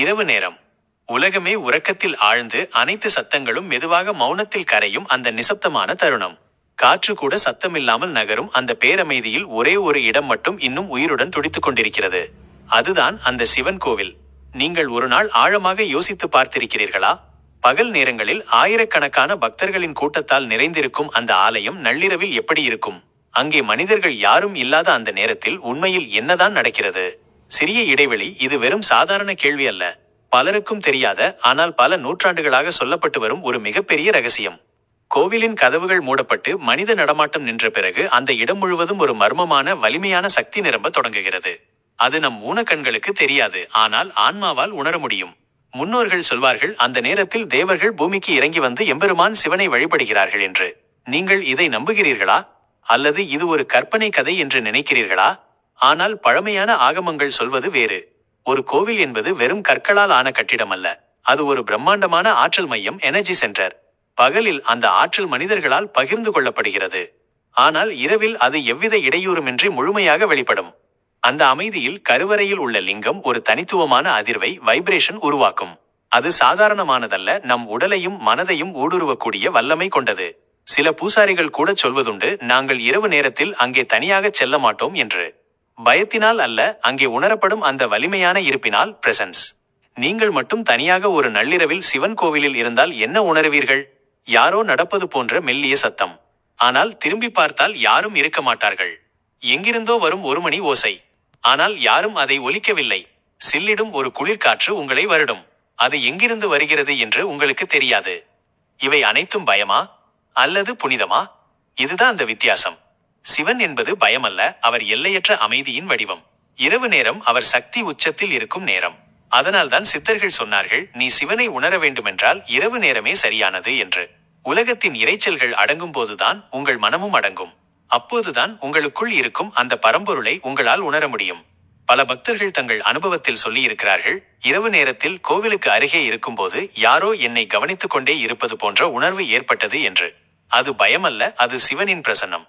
இரவு நேரம். உலகமே உறக்கத்தில் ஆழ்ந்து அனைத்து சத்தங்களும் மெதுவாக மௌனத்தில் கரையும் அந்த நிசப்தமான தருணம். காற்று கூட சத்தமில்லாமல் நகரும் அந்த பேரமைதியில் ஒரே ஒரு இடம் மட்டும் இன்னும் உயிருடன் துடித்துக் கொண்டிருக்கிறது. அதுதான் அந்த சிவன் கோவில். நீங்கள் ஒரு நாள் ஆழமாக யோசித்து பார்த்திருக்கிறீர்களா? பகல் நேரங்களில் ஆயிரக்கணக்கான பக்தர்களின் கூட்டத்தால் நிறைந்திருக்கும் அந்த ஆலயம் நள்ளிரவில் எப்படி இருக்கும்? அங்கே மனிதர்கள் யாரும் இல்லாத அந்த நேரத்தில் உண்மையில் என்னதான் நடக்கிறது? சிறிய இடைவெளி. இது வெறும் சாதாரண கேள்வி அல்ல. பலருக்கும் தெரியாத, ஆனால் பல நூற்றாண்டுகளாக சொல்லப்பட்டு வரும் ஒரு மிகப்பெரிய ரகசியம். கோவிலின் கதவுகள் மூடப்பட்டு மனித நடமாட்டம் நின்ற பிறகு அந்த இடம் முழுவதும் ஒரு மர்மமான வலிமையான சக்தி நிரம்ப தொடங்குகிறது. அது நம் ஊன கண்களுக்கு தெரியாது, ஆனால் ஆன்மாவால் உணர முடியும். முன்னோர்கள் சொல்வார்கள், அந்த நேரத்தில் தேவர்கள் பூமிக்கு இறங்கி வந்து எம்பெருமான் சிவனை வழிபடுகிறார்கள் என்று. நீங்கள் இதை நம்புகிறீர்களா? அல்லது இது ஒரு கற்பனை கதை என்று நினைக்கிறீர்களா? ஆனால் பழமையான ஆகமங்கள் சொல்வது வேறு. ஒரு கோவில் என்பது வெறும் கற்களால் ஆன கட்டிடம் அல்ல. அது ஒரு பிரம்மாண்டமான ஆற்றல் மையம், எனர்ஜி சென்டர். பகலில் அந்த ஆற்றல் மனிதர்களால் பகிர்ந்து கொள்ளப்படுகிறது. ஆனால் இரவில் அது எவ்வித இடையூறுமின்றி முழுமையாக வெளிப்படும். அந்த அமைதியில் கருவறையில் உள்ள லிங்கம் ஒரு தனித்துவமான அதிர்வை, வைப்ரேஷன் உருவாக்கும். அது சாதாரணமானதல்ல, நம் உடலையும் மனதையும் ஊடுருவக்கூடிய வல்லமை கொண்டது. சில பூசாரிகள் கூட சொல்வதுண்டு, நாங்கள் இரவு நேரத்தில் அங்கே தனியாக செல்ல மாட்டோம் என்று. பயத்தினால் அல்ல, அங்கே உணரப்படும் அந்த வலிமையான இருப்பினால், பிரசன்ஸ். நீங்கள் மட்டும் தனியாக ஒரு நள்ளிரவில் சிவன் கோவிலில் இருந்தால் என்ன உணர்வீர்கள்? யாரோ நடப்பது போன்ற மெல்லிய சத்தம். ஆனால் திரும்பி பார்த்தால் யாரும் இருக்க மாட்டார்கள். எங்கிருந்தோ வரும் ஒரு மணி ஓசை. ஆனால் யாரும் அதை ஒலிக்கவில்லை. சில்லிடும் ஒரு குளிர்காற்று உங்களை வருடும். அது எங்கிருந்து வருகிறது என்று உங்களுக்கு தெரியாது. இவை அனைத்தும் பயமா அல்லது புனிதமா? இதுதான் அந்த வித்தியாசம். சிவன் என்பது பயமல்ல, அவர் எல்லையற்ற அமைதியின் வடிவம். இரவு நேரம் அவர் சக்தி உச்சத்தில் இருக்கும் நேரம். அதனால்தான் சித்தர்கள் சொன்னார்கள், நீ சிவனை உணர வேண்டுமென்றால் இரவு நேரமே சரியானது என்று. உலகத்தின் இரைச்சல்கள் அடங்கும் போதுதான் உங்கள் மனமும் அடங்கும். அப்போதுதான் உங்களுக்குள் இருக்கும் அந்த பரம்பொருளை உங்களால் உணர முடியும். பல பக்தர்கள் தங்கள் அனுபவத்தில் சொல்லி இருக்கிறார்கள், இரவு நேரத்தில் கோவிலுக்கு அருகே இருக்கும்போது யாரோ என்னை கவனித்துக் கொண்டே இருப்பது போன்ற உணர்வு ஏற்பட்டது என்று. அது பயமல்ல, அது சிவனின் பிரசன்னம்.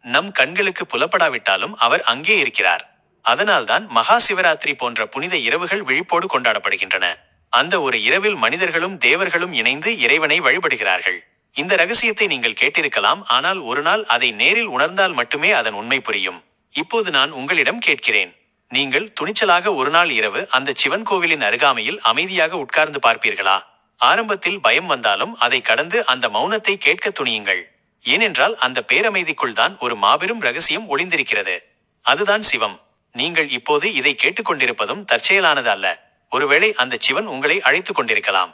நம் கண்களுக்கு புலப்படாவிட்டாலும் அவர் அங்கே இருக்கிறார். அதனால்தான் மகா சிவராத்திரி போன்ற புனித இரவுகள் விழிப்போடு கொண்டாடப்படுகின்றன. அந்த ஒரு இரவில் மனிதர்களும் தேவர்களும் இணைந்து இறைவனை வழிபடுகிறார்கள். இந்த ரகசியத்தை நீங்கள் கேட்டிருக்கலாம், ஆனால் ஒரு நாள் அதை நேரில் உணர்ந்தால் மட்டுமே அதன் உண்மை புரியும். இப்போது நான் உங்களிடம் கேட்கிறேன், நீங்கள் துணிச்சலாக ஒரு நாள் இரவு அந்த சிவன் கோவிலின் அருகாமையில் அமைதியாக உட்கார்ந்து பார்ப்பீர்களா? ஆரம்பத்தில் பயம் வந்தாலும் அதை கடந்து அந்த மௌனத்தை கேட்க துணியுங்கள். ஏனென்றால் அந்த பேரமைதிக்குள் தான் ஒரு மாபெரும் ரகசியம் ஒளிந்திருக்கிறது. அதுதான் சிவம். நீங்கள் இப்போது இதை கேட்டுக்கொண்டிருப்பதும் தற்செயலானது அல்ல. ஒருவேளை அந்த சிவன் உங்களை அழைத்துக் கொண்டிருக்கலாம்.